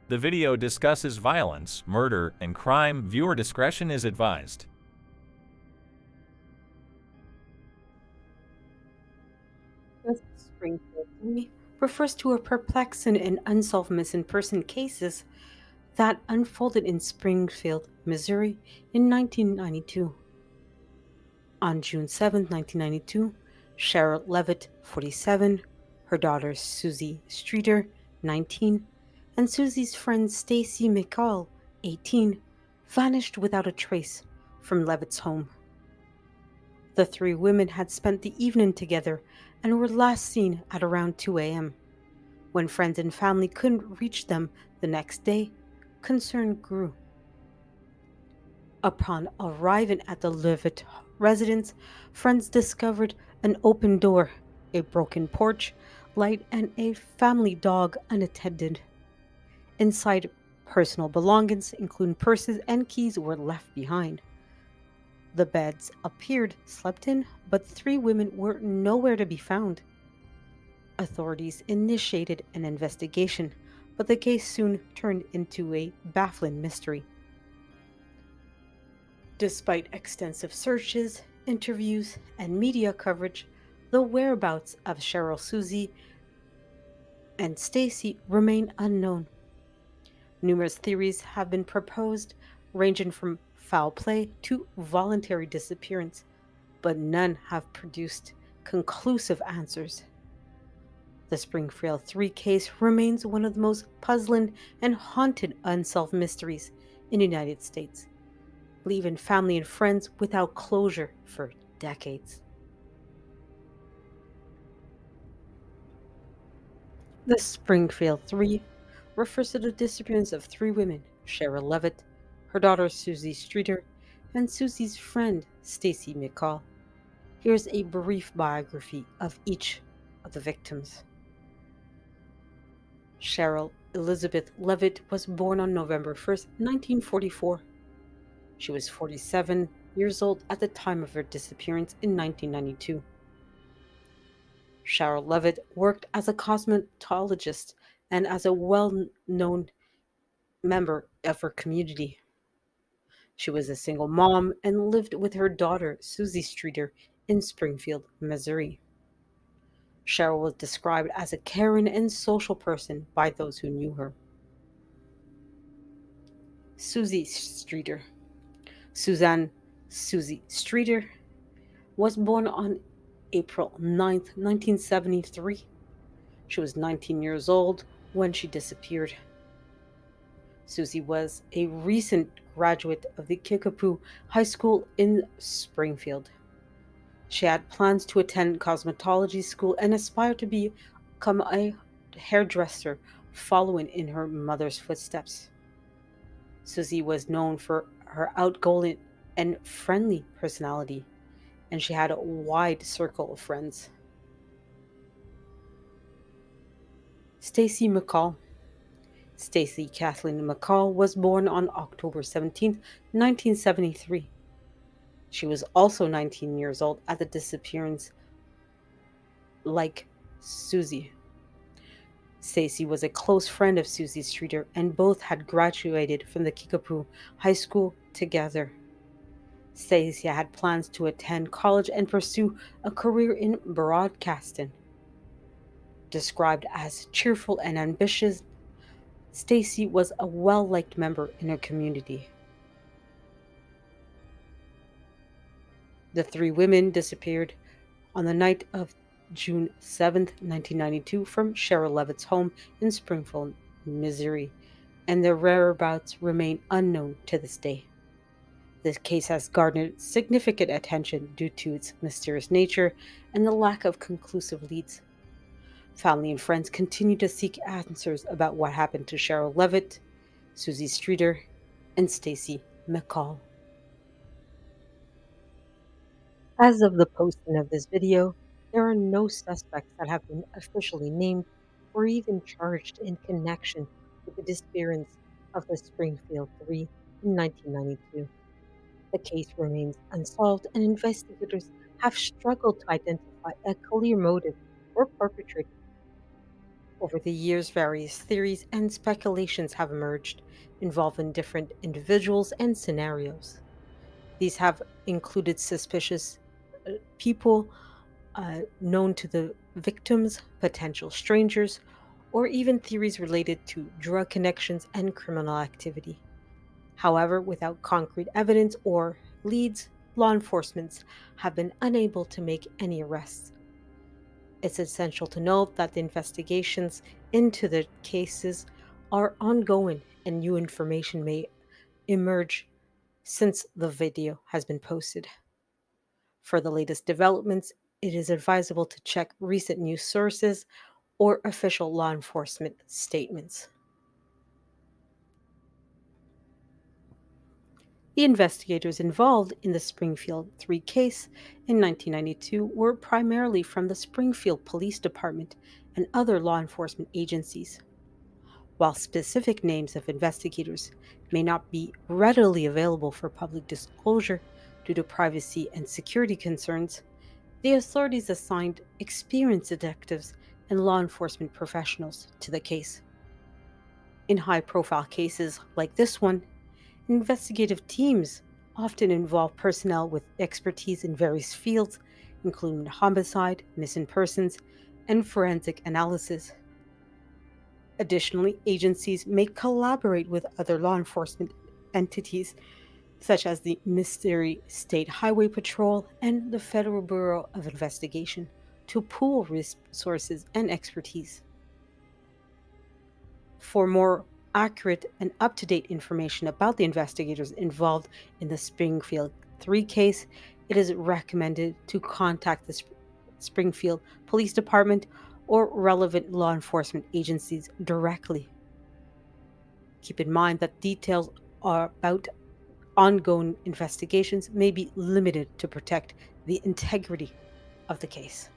The video discusses violence, murder, and crime. Viewer discretion is advised. The Springfield Three refers to a perplexing and unsolved missing person cases that unfolded in Springfield, Missouri in 1992. On June 7, 1992, Cheryl Levitt, 47, her daughter Susie Streeter, 19, and Susie's friend Stacy McCall, 18, vanished without a trace from Levitt's home. The three women had spent the evening together and were last seen at around 2 a.m. When friends and family couldn't reach them the next day, concern grew. Upon arriving at the Levitt residence, friends discovered an open door, a broken porch light, and a family dog unattended. Inside, personal belongings, including purses and keys, were left behind. The beds appeared slept in, but the three women were nowhere to be found. Authorities initiated an investigation, but the case soon turned into a baffling mystery. Despite extensive searches, interviews, and media coverage, the whereabouts of Cheryl, Susie, and Stacy remain unknown. Numerous theories have been proposed, ranging from foul play to voluntary disappearance, but none have produced conclusive answers. The Springfield Three case remains one of the most puzzling and haunted unsolved mysteries in the United States, leaving family and friends without closure for decades. The Springfield Three refers to the disappearance of three women: Cheryl Levitt, her daughter Susie Streeter, and Susie's friend Stacy McCall. Here's a brief biography of each of the victims. Cheryl Elizabeth Levitt was born on November 1st, 1944. She was 47 years old at the time of her disappearance in 1992. Cheryl Levitt worked as a cosmetologist and as a well known member of her community. She was a single mom and lived with her daughter, Susie Streeter, in Springfield, Missouri. Cheryl was described as a caring and social person by those who knew her. Susie Streeter. Suzanne Susie Streeter was born on April 9th, 1973. She was 19 years old when she disappeared. Susie was a recent graduate of the Kickapoo High School in Springfield. She had plans to attend cosmetology school and aspire to become a hairdresser, following in her mother's footsteps. Susie was known for her outgoing and friendly personality, and she had a wide circle of friends. Stacy McCall. Stacy Kathleen McCall was born on October 17th, 1973. She was also 19 years old at the disappearance, like Susie. Stacy was a close friend of Susie Streeter, and both had graduated from the Kickapoo High School together. Stacy had plans to attend college and pursue a career in broadcasting. Described as cheerful and ambitious, Stacy was a well-liked member in her community. The three women disappeared on the night of June 7th, 1992, from Cheryl Levitt's home in Springfield, Missouri, and their whereabouts remain unknown to this day. This case has garnered significant attention due to its mysterious nature and the lack of conclusive leads. Family and friends continue to seek answers about what happened to Cheryl Levitt, Susie Streeter, and Stacy McCall. As of the posting of this video, there are no suspects that have been officially named or even charged in connection with the disappearance of the Springfield Three in 1992. The case remains unsolved, and investigators have struggled to identify a clear motive or perpetrator. Over the years, various theories and speculations have emerged involving different individuals and scenarios. These have included suspicious people known to the victims, potential strangers, or even theories related to drug connections and criminal activity. However, without concrete evidence or leads, law enforcement have been unable to make any arrests. It's essential to note that the investigations into the cases are ongoing and new information may emerge since the video has been posted. For the latest developments, it is advisable to check recent news sources or official law enforcement statements. The investigators involved in the Springfield Three case in 1992 were primarily from the Springfield Police Department and other law enforcement agencies. While specific names of investigators may not be readily available for public disclosure due to privacy and security concerns, the authorities assigned experienced detectives and law enforcement professionals to the case. In high profile cases like this one, investigative teams often involve personnel with expertise in various fields, including homicide, missing persons, and forensic analysis. Additionally, agencies may collaborate with other law enforcement entities, such as the Missouri State Highway Patrol and the Federal Bureau of Investigation, to pool resources and expertise. For more accurate and up to date information about the investigators involved in the Springfield 3 case, it is recommended to contact the Springfield Police Department or relevant law enforcement agencies directly. Keep in mind that details about ongoing investigations may be limited to protect the integrity of the case.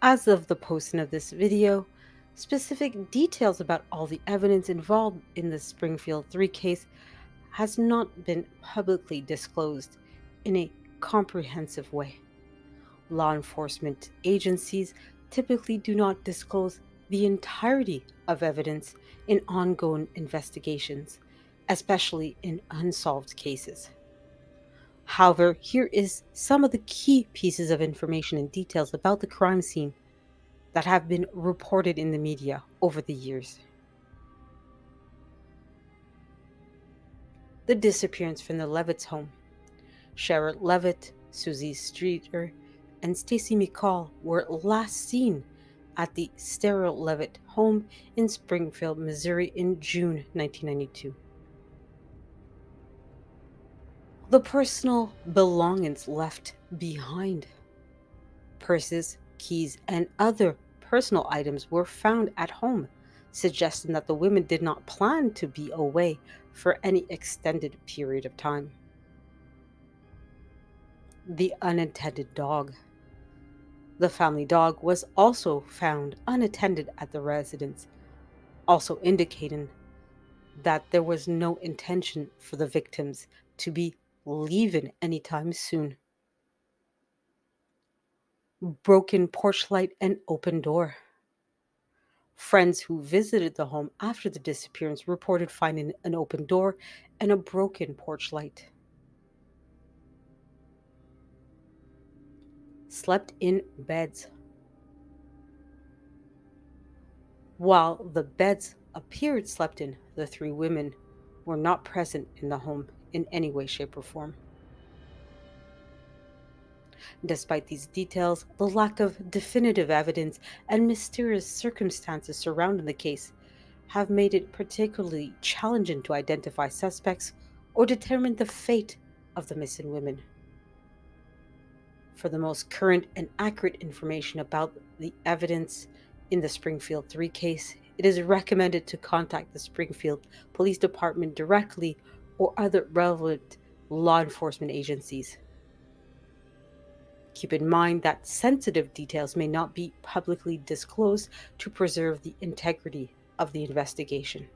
As of the posting of this video, specific details about all the evidence involved in the Springfield 3 case has not been publicly disclosed in a comprehensive way. Law enforcement agencies typically do not disclose the entirety of evidence in ongoing investigations, especially in unsolved cases. However, here is some of the key pieces of information and details about the crime scene that have been reported in the media over the years. The disappearance from the Levitt's home. Cheryl Levitt, Susie Streeter, and Stacy McCall were last seen at the Sterrell Levitt home in Springfield, Missouri in June 1992. The personal belongings left behind. Purses, keys, and other personal items were found at home, suggesting that the women did not plan to be away for any extended period of time. The unattended dog. The family dog was also found unattended at the residence, also indicating that there was no intention for the victims to be leaving anytime soon. Broken porch light and open door. Friends who visited the home after the disappearance reported finding an open door and a broken porch light. Slept in beds. While the beds appeared slept in, the three women were not present in the home in any way, shape, or form. Despite these details, the lack of definitive evidence and mysterious circumstances surrounding the case have made it particularly challenging to identify suspects or determine the fate of the missing women. For the most current and accurate information about the evidence in the Springfield 3 case, it is recommended to contact the Springfield Police Department directly or other relevant law enforcement agencies. Keep in mind that sensitive details may not be publicly disclosed to preserve the integrity of the investigation.